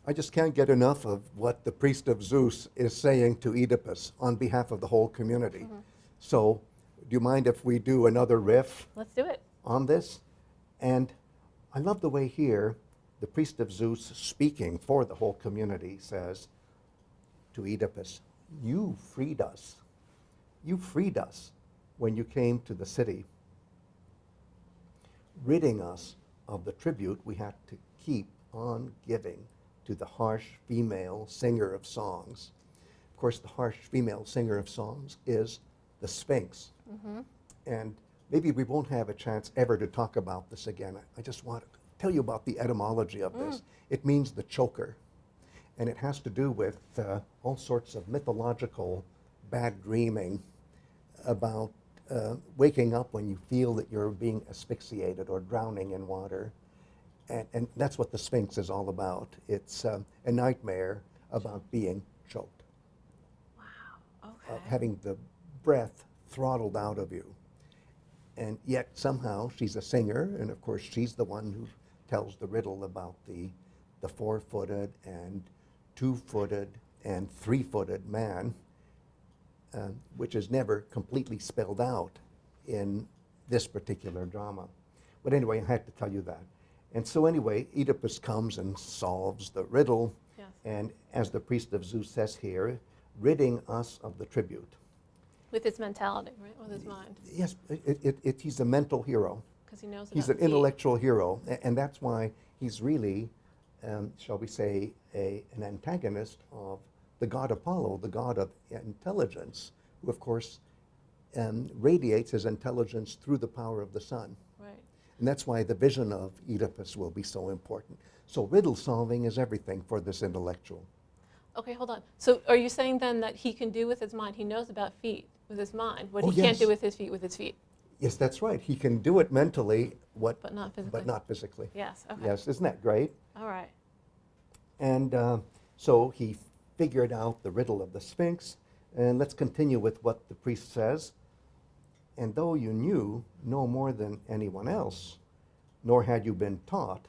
I just can't get enough of what the priest of Zeus is saying to Oedipus on behalf of the whole community. So, do you mind if we do another riff? Let's do it. On this? And I love the way here the priest of Zeus, speaking for the whole community, says to Oedipus, you freed us. You freed us when you came to the city, ridding us of the tribute we had to keep on giving to the harsh female singer of songs. Of course, the harsh female singer of songs is the Sphinx. And maybe we won't have a chance ever to talk about this again. I just want to tell you about the etymology of this. It means the choker. And it has to do with all sorts of mythological bad dreaming about waking up when you feel that you're being asphyxiated or drowning in water. And that's what the Sphinx is all about. It's a nightmare about being choked. Wow, okay. Having the breath throttled out of you. And yet somehow she's a singer, and of course she's the one who tells the riddle about the four-footed and two-footed and three-footed man, which is never completely spelled out in this particular drama. But anyway, I had to tell you that. And so anyway, Oedipus comes and solves the riddle, Yes. and as the priest of Zeus says here, ridding us of the tribute. With his mentality, right? With his mind. Yes, he's a mental hero. Because he knows He's about an feet. intellectual hero, and that's why he's really, shall we say, an antagonist of the god Apollo, the god of intelligence, who of course radiates his intelligence through the power of the sun. Right. And that's why the vision of Oedipus will be so important. So riddle solving is everything for this intellectual. Okay, hold on. So are you saying then that he can do with his mind, he knows about feet with his mind, what Oh, he can't yes. do with his feet? Yes, that's right. He can do it mentally, But not physically. but not physically. Yes, okay. Yes, isn't that great? All right. And so he figured out the riddle of the Sphinx. And let's continue with what the priest says. And though you knew no more than anyone else, nor had you been taught,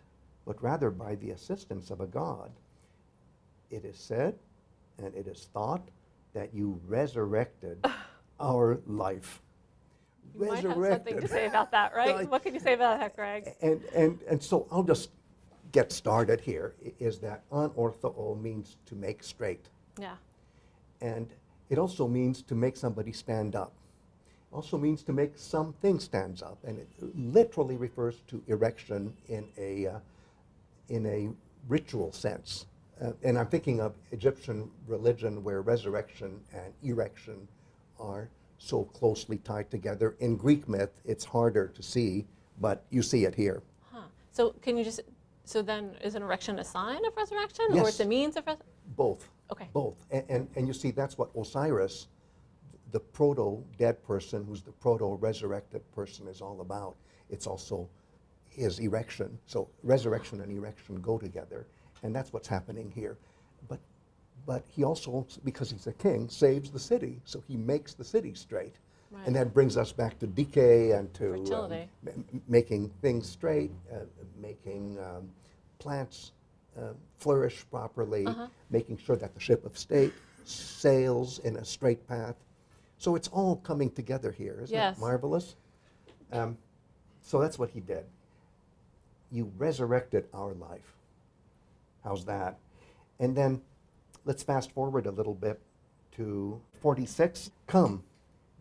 but rather by the assistance of a god, it is said and it is thought that you resurrected our life. You might have something to say about that, right? Well, What can you say about that, Greg? And so I'll just get started here, is that An-orthoō means to make straight. Yeah. And it also means to make somebody stand up. Also means to make something stands up. And it literally refers to erection in a ritual sense. And I'm thinking of Egyptian religion where resurrection and erection are so closely tied together. In Greek myth, it's harder to see, but you see it here. Huh. So can you just, so then is an erection a sign of resurrection? Or Yes. it's a means of resurrection? Both. Okay. Both. And you see, that's what Osiris, the proto-dead person, who's the proto-resurrected person, is all about. It's also his erection. So resurrection and erection go together. And that's what's happening here. But he also, because he's a king, saves the city. So he makes the city straight. Right. And that brings us back to decay and to Fertility. making things straight, making plants flourish properly, making sure that the ship of state sails in a straight path. So it's all coming together here, isn't Yes. it marvelous? So that's what he did. You resurrected our life. How's that? And then let's fast forward a little bit to 46. Come,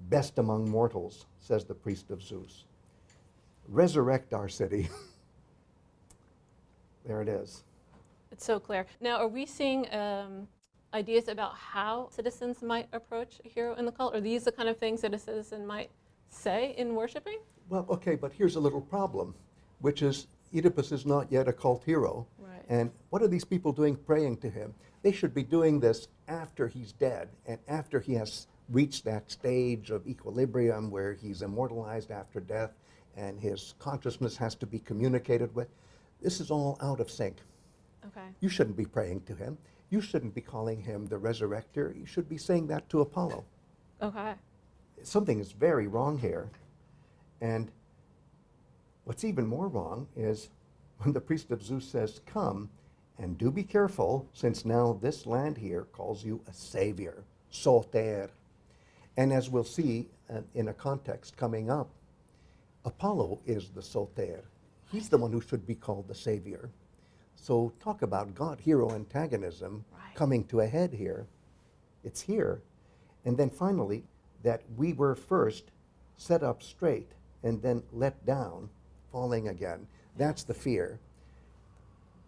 best among mortals, says the priest of Zeus. Resurrect our city. There it is. It's so clear. Now, are we seeing ideas about how citizens might approach a hero in the cult? Are these the kind of things that a citizen might say in worshiping? Well, okay, but here's a little problem, which is Oedipus is not yet a cult hero. Right. And what are these people doing praying to him? They should be doing this after he's dead and after he has reached that stage of equilibrium where he's immortalized after death and his consciousness has to be communicated with. This is all out of sync. Okay. You shouldn't be praying to him. You shouldn't be calling him the resurrector. You should be saying that to Apollo. Okay. Something is very wrong here. And what's even more wrong is when the priest of Zeus says, come, And do be careful, since now this land here calls you a savior, Sōtēr. And as we'll see in a context coming up, Apollo is the Sōtēr. He's the one who should be called the savior. So talk about God-hero antagonism coming to a head here. It's here. And then finally, that we were first set up straight and then let down, falling again. That's the fear.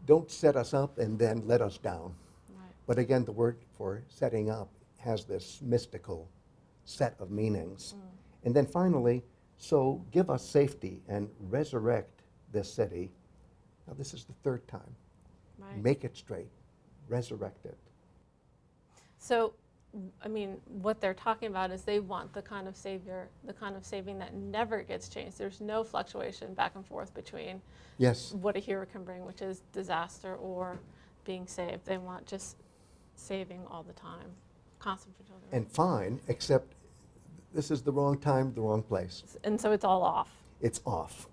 Don't set us up and then let us down. Right. But again, the word for setting up has this mystical set of meanings. And then finally, so give us safety and resurrect this city. Now this is the third time. Right. Make it straight, resurrect it. So, I mean, what they're talking about is they want the kind of savior, the kind of saving that never gets changed. There's no fluctuation back and forth between what a hero can bring, which is disaster or being saved. They want just saving all the time, constant fertility. And fine, except this is the wrong time, the wrong place. And so it's all off. It's off.